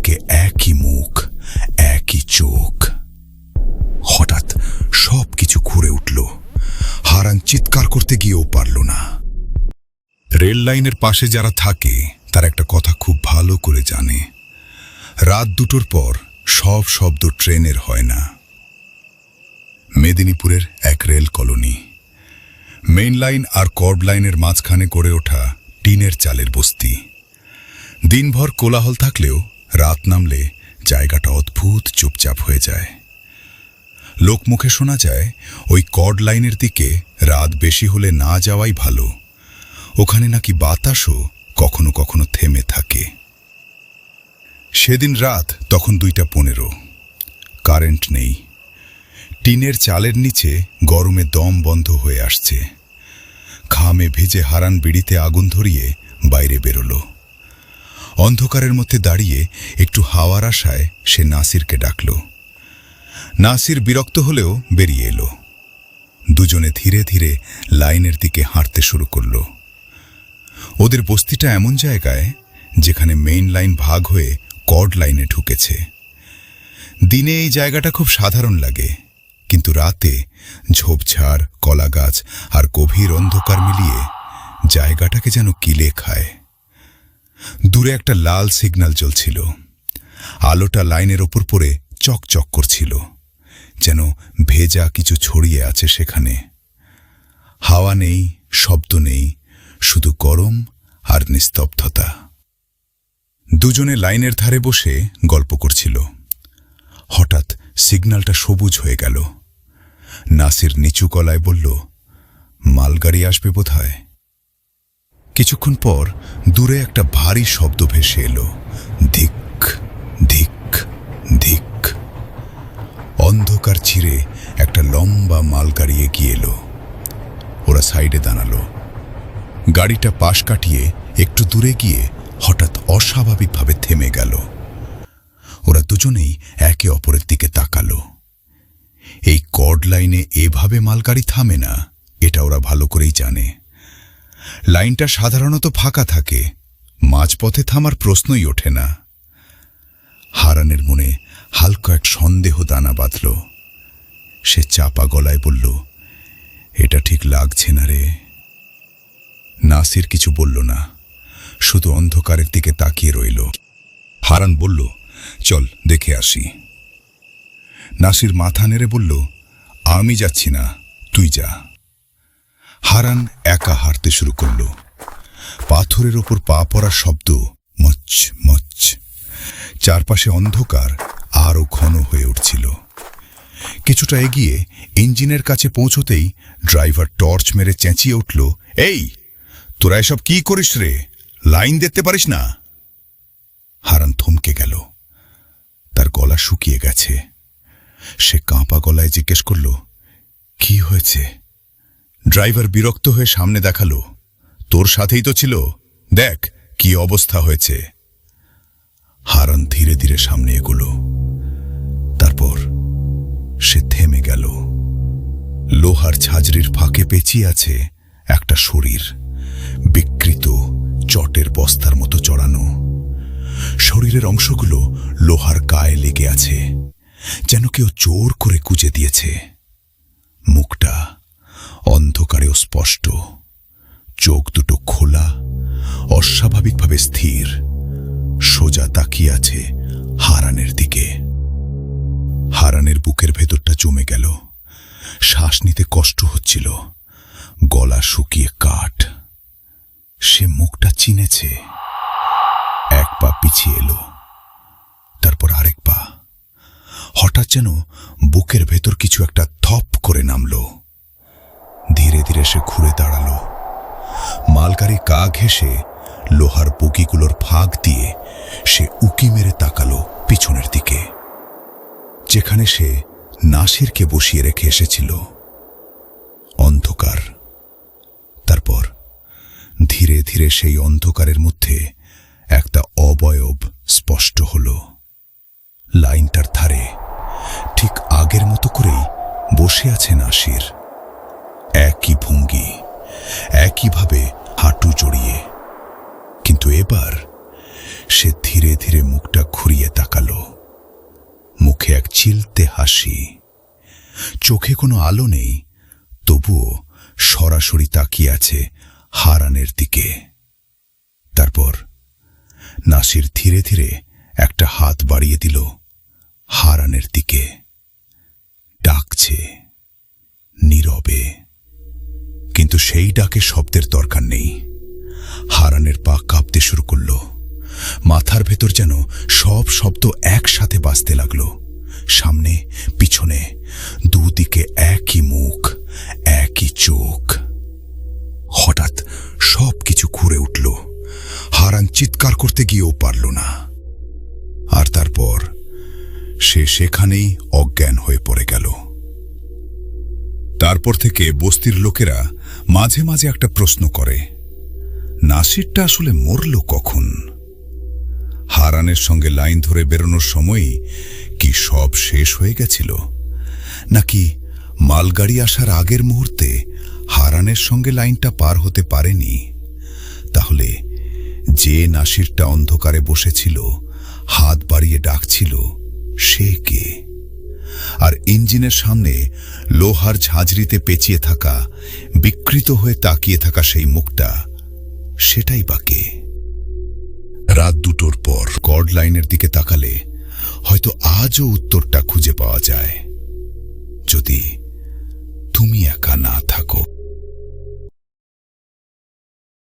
চারিদিকে একই মুখ, একই চোখ। হঠাৎ সবকিছু ঘুরে উঠল। হারান চিৎকার করতে গিয়েও পারল না। রেল লাইনের পাশে যারা থাকে তার একটা কথা খুব ভালো করে জানে, রাত 2টোর পর সব শব্দ ট্রেনের হয় না। মেদিনীপুরের এক রেল কলোনি, মেইন লাইন আর কর্ব লাইনের মাঝখানে গড়ে ওঠা টিনের চালের বস্তি। দিনভর কোলাহল থাকলেও রাত নামলে জায়গাটা অদ্ভুত চুপচাপ হয়ে যায়। লোকমুখে শোনা যায় ওই কর্ড লাইনের দিকে রাত বেশি হলে না যাওয়াই ভালো, ওখানে নাকি বাতাসও কখনো কখনো থেমে থাকে। সেদিন রাত তখন 2:15, কারেন্ট নেই। টিনের চালের নিচে গরমে দম বন্ধ হয়ে আসছে। ঘামে ভিজে হারান বিড়িতে আগুন ধরিয়ে বাইরে বেরোল। অন্ধকারের মধ্যে দাঁড়িয়ে একটু হাওয়ার আশায় সে নাসিরকে ডাকল। নাসির বিরক্ত হলেও বেরিয়ে এলো। দুজনে ধীরে ধীরে লাইনের দিকে হাঁটতে শুরু করল। ওদের বস্তিটা এমন জায়গায় যেখানে মেইন লাইন ভাগ হয়ে কর্ড লাইনে ঢুকেছে। দিনে এই জায়গাটা খুব সাধারণ লাগে, কিন্তু রাতে ঝোপঝাড়, কলাগাছ আর গভীর অন্ধকার মিলিয়ে জায়গাটাকে যেন কিলে খায়। দূরে একটা লাল সিগন্যাল জ্বলছিল। আলোটা লাইনের ওপর পড়ে চকচক করছিল, যেন ভেজা কিছু ছড়িয়ে আছে সেখানে। হাওয়া নেই, শব্দ নেই, শুধু গরম আর নিস্তব্ধতা। দুজনে লাইনের ধারে বসে গল্প করছিল। হঠাৎ সিগন্যালটা সবুজ হয়ে গেল। নাসির নিচু গলায় বলল, মালগাড়ি আসবে বোধহয়। কিছুক্ষণ পর দূরে একটা ভারী শব্দ ভেসে এলো, ধিক ধিক ধিক। অন্ধকার ছিঁড়ে একটা লম্বা মালগাড়ি এগিয়ে এলো। ওরা সাইডে দাঁড়ালো। গাড়িটা পাশ কাটিয়ে একটু দূরে গিয়ে হঠাৎ অস্বাভাবিকভাবে থেমে গেল। ওরা দুজনেই একে অপরের দিকে তাকালো। এই কর্ড লাইনে এভাবে মালগাড়ি থামে না, এটা ওরা ভালো করেই জানে। লাইনটা সাধারণত ফাঁকা থাকে, মাঝপথে থামার প্রশ্নই ওঠে না। হারানের মনে হালকা এক সন্দেহ দানা বাঁধল। সে চাপা গলায় বলল, এটা ঠিক লাগছে না রে। নাসির কিছু বলল না, শুধু অন্ধকারের দিকে তাকিয়ে রইল। হারান বলল, চল দেখে আসি। নাসির মাথা নেড়ে বলল, আমি যাচ্ছি না, তুই যা। হারান একা হাঁটতে শুরু করল। পাথরের ওপর পা পড়ার শব্দ, মচ মচ। চারপাশে অন্ধকার আরও ঘন হয়ে উঠছিল। কিছুটা এগিয়ে ইঞ্জিনের কাছে পৌঁছতেই ড্রাইভার টর্চ মেরে চেঁচিয়ে উঠল, এই তোরা এসব কি করিস রে, লাইন দেখতে পারিস না? হারান থমকে গেল। তার গলা শুকিয়ে গেছে। সে কাঁপা গলায় জিজ্ঞেস করল, কি হয়েছে? ড্রাইভার বিরক্ত হয়ে সামনে দেখালো, তোর সাথেই তো ছিল, দেখ কি অবস্থা হয়েছে। হারান ধীরে ধীরে সামনে এগোলো। তারপর সে থেমে গেল। লোহার ঝাঁঝরির ফাঁকে পেঁচিয়ে আছে একটা শরীর, বিকৃত চটের বস্তার মতো চড়ানো। শরীরের অংশগুলো লোহার গায়ে লেগে আছে, যেন কেউ জোর করে কুঁজে দিয়েছে। মুখটা অন্ধকারেও স্পষ্ট, চোখ দুটো খোলা, অস্বাভাবিকভাবে স্থির, সোজা তাকিয়ে আছে হারানের দিকে। হারানের বুকের ভেতরটা জমে গেল। শ্বাস নিতে কষ্ট হচ্ছিল, গলা শুকিয়ে কাঠ। সে মুখটা চিনেছে। এক পা পিছিয়ে এলো, তারপর আরেক পা। হঠাৎ যেন বুকের ভেতর কিছু একটা থপ করে নামল। ধীরে ধীরে সে ঘুরে দাঁড়ালো। মালগাড়ি গা ঘেঁষে লোহার বগিগুলোর ফাঁক দিয়ে সে উকি মেরে তাকালো পিছনের দিকে, যেখানে সে নাসিরকে বসিয়ে রেখে এসেছিল। অন্ধকার। তারপর ধীরে ধীরে সেই অন্ধকারের মধ্যে একটা অবয়ব স্পষ্ট হল। লাইনটার ধারে ঠিক আগের মতো করেই বসে আছে নাসির। একই ভঙ্গি, একইভাবে হাঁটু জড়িয়ে, কিন্তু এবার সে ধীরে ধীরে মুখটা ঘুরিয়ে তাকালো। মুখে এক চিলতে হাসি, চোখে কোনো আলো নেই, তবুও সরাসরি তাকিয়ে আছে হারানের দিকে। তারপর নাসির ধীরে ধীরে একটা হাত বাড়িয়ে দিল হারানের দিকে। ডাকছে নীরবে, কিন্তু সেই ডাকে শব্দের দরকার নেই। হারানের পা কাঁপতে শুরু করল, মাথার ভেতর যেন সব শব্দ একসাথে বাজতে লাগলো। সামনে পিছনে দুদিকে একই মুখ, একই চোখ। হঠাৎ সব কিছু ঘুরে উঠল। হারান চিৎকার করতে গিয়েও পারল না। আর তারপর সে সেখানেই অজ্ঞান হয়ে পড়ে গেল। তারপর থেকে বস্তির লোকেরা মাঝে মাঝে একটা প্রশ্ন করে, নাসিরটা আসলে মরল কখন? হারানের সঙ্গে লাইন ধরে বেরোনোর সময়ই কি সব শেষ হয়ে গেছিল, নাকি মালগাড়ি আসার আগের মুহূর্তে হারানের সঙ্গে লাইনটা পার হতে পারেনি? তাহলে যে নাসিরটা অন্ধকারে বসেছিল, হাত বাড়িয়ে ডাকছিল, সে কে? আর ইঞ্জিনের সামনে লোহার ঝাঁঝরিতে পেঁচিয়ে থাকা, বিকৃত হয়ে তাকিয়ে থাকা সেই মুখটা, সেটাই বা কে? রাত 2টোর পর কর্ড লাইনের দিকে তাকালে হয়তো আজও উত্তরটা খুঁজে পাওয়া যায়, যদি তুমি একা না থাকো।